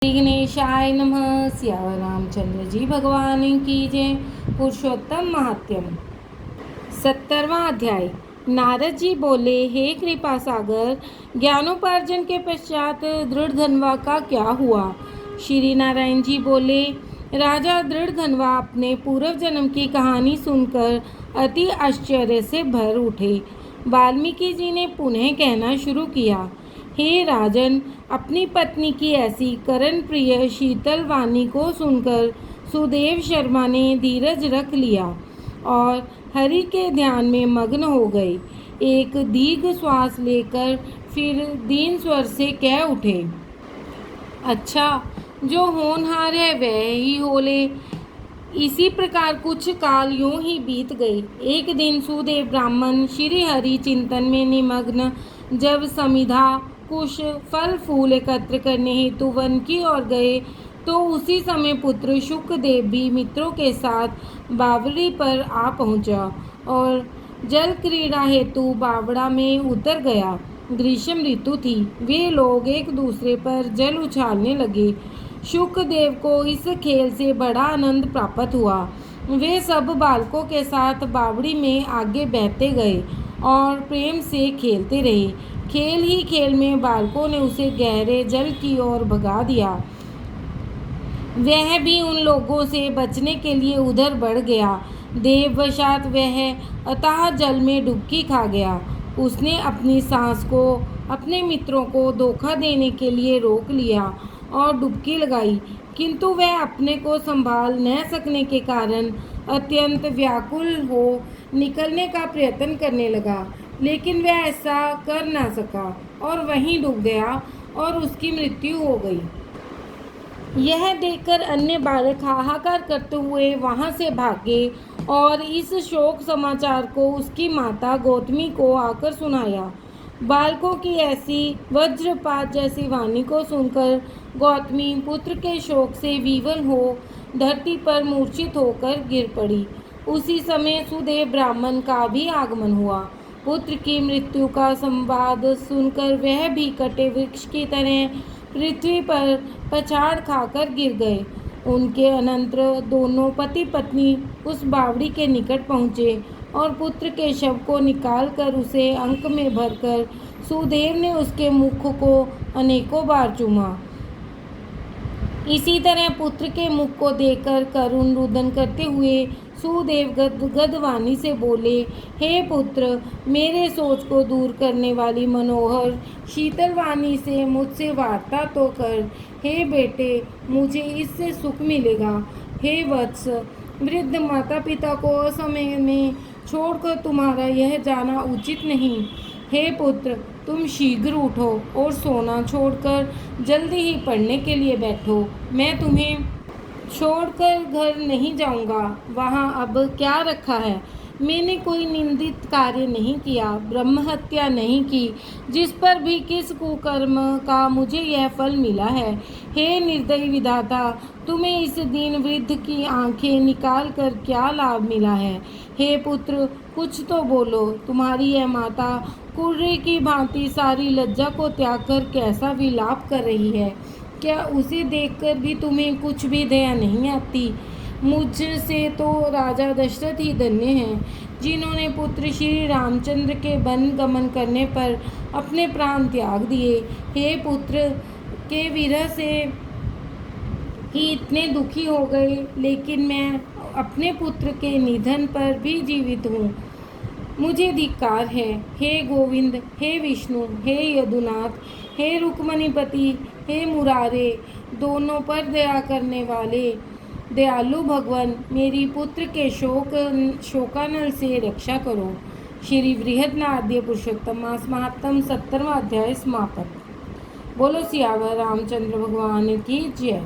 विघ्नेशाय नमः। सियावर रामचंद्र जी भगवान की जय। पुरुषोत्तम महात्म्यम। 70वां अध्याय। नारद जी बोले, हे कृपा सागर, ज्ञानोपार्जन के पश्चात दृढ़धनवा का क्या हुआ? श्री नारायण जी बोले, राजा दृढ़धनवा अपने पूर्व जन्म की कहानी सुनकर अति आश्चर्य से भर उठे। वाल्मीकि जी ने पुनः कहना शुरू किया, हे राजन, अपनी पत्नी की ऐसी करण प्रिय शीतल वाणी को सुनकर सुदेव शर्मा ने धीरज रख लिया और हरि के ध्यान में मग्न हो गए। एक दीर्घ श्वास लेकर फिर दीन स्वर से कह उठे, अच्छा, जो होनहार है वह ही हो ले। इसी प्रकार कुछ काल यूं ही बीत गए। एक दिन सुदेव ब्राह्मण श्री हरि चिंतन में निमग्न जब समिधा कुश फल फूल एकत्र करने हेतु वन की ओर गए तो उसी समय पुत्र शुकदेव भी मित्रों के साथ बावड़ी पर आ पहुंचा और जल क्रीड़ा हेतु बावड़ा में उतर गया। ग्रीष्म ऋतु थी। वे लोग एक दूसरे पर जल उछालने लगे। शुकदेव को इस खेल से बड़ा आनंद प्राप्त हुआ। वे सब बालकों के साथ बावड़ी में आगे बहते गए और प्रेम से खेलते रहे। खेल ही खेल में बालकों ने उसे गहरे जल की ओर भगा दिया। वह भी उन लोगों से बचने के लिए उधर बढ़ गया। देववशात वह अथाह जल में डुबकी खा गया। उसने अपनी सांस को अपने मित्रों को धोखा देने के लिए रोक लिया और डुबकी लगाई, किंतु वह अपने को संभाल न सकने के कारण अत्यंत व्याकुल हो निकलने का प्रयत्न करने लगा, लेकिन वह ऐसा कर ना सका और वहीं डूब गया और उसकी मृत्यु हो गई। यह देखकर अन्य बालक हाहाकार करते हुए वहां से भागे और इस शोक समाचार को उसकी माता गौतमी को आकर सुनाया। बालकों की ऐसी वज्रपात जैसी वाणी को सुनकर गौतमी पुत्र के शोक से विवल हो धरती पर मूर्छित होकर गिर पड़ी। उसी समय सुदेव ब्राह्मण का भी आगमन हुआ। पुत्र की मृत्यु का संवाद सुनकर वह भी कटे वृक्ष की तरह पृथ्वी पर पछाड़ खाकर गिर गए। उनके अनंतर दोनों पति पत्नी उस बावड़ी के निकट पहुँचे और पुत्र के शव को निकालकर उसे अंक में भरकर सुदेव ने उसके मुख को अनेकों बार चूमा। इसी तरह पुत्र के मुख को देखकर करुण रुदन करते हुए सुदेव गदगद वाणी से बोले, हे पुत्र, मेरे सोच को दूर करने वाली मनोहर शीतल वाणी से मुझसे वार्ता तो कर। हे बेटे, मुझे इससे सुख मिलेगा। हे वत्स, वृद्ध माता पिता को असमय में छोड़कर तुम्हारा यह जाना उचित नहीं। हे पुत्र, तुम शीघ्र उठो और सोना छोड़कर जल्दी ही पढ़ने के लिए बैठो। मैं तुम्हें छोड़कर घर नहीं जाऊंगा। वहाँ अब क्या रखा है? मैंने कोई निंदित कार्य नहीं किया, ब्रह्म हत्या नहीं की, जिस पर भी किस कुकर्म का मुझे यह फल मिला है। हे निर्दयी विधाता, तुम्हें इस दीन वृद्ध की आंखें निकाल कर क्या लाभ मिला है? हे पुत्र, कुछ तो बोलो। तुम्हारी यह माता कुर्रे की भांति सारी लज्जा को त्याग कर कैसा विलाप कर रही है। क्या उसे देखकर भी तुम्हें कुछ भी दया नहीं आती? मुझसे तो राजा दशरथ ही धन्य हैं, जिन्होंने पुत्र श्री रामचंद्र के वन गमन करने पर अपने प्राण त्याग दिए। हे पुत्र के विरह से ही इतने दुखी हो गए, लेकिन मैं अपने पुत्र के निधन पर भी जीवित हूँ। मुझे धिक्कार है। हे गोविंद, हे विष्णु, हे यदुनाथ, हे रुक्मणीपति, हे मुरारे, दोनों पर दया करने वाले दयालु भगवान, मेरी पुत्र के शोकानल से रक्षा करो। श्री बृहदनाद्य पुरुषोत्तम मास महात्म 70वां अध्याय समाप्त। बोलो सियावर रामचंद्र भगवान की जय।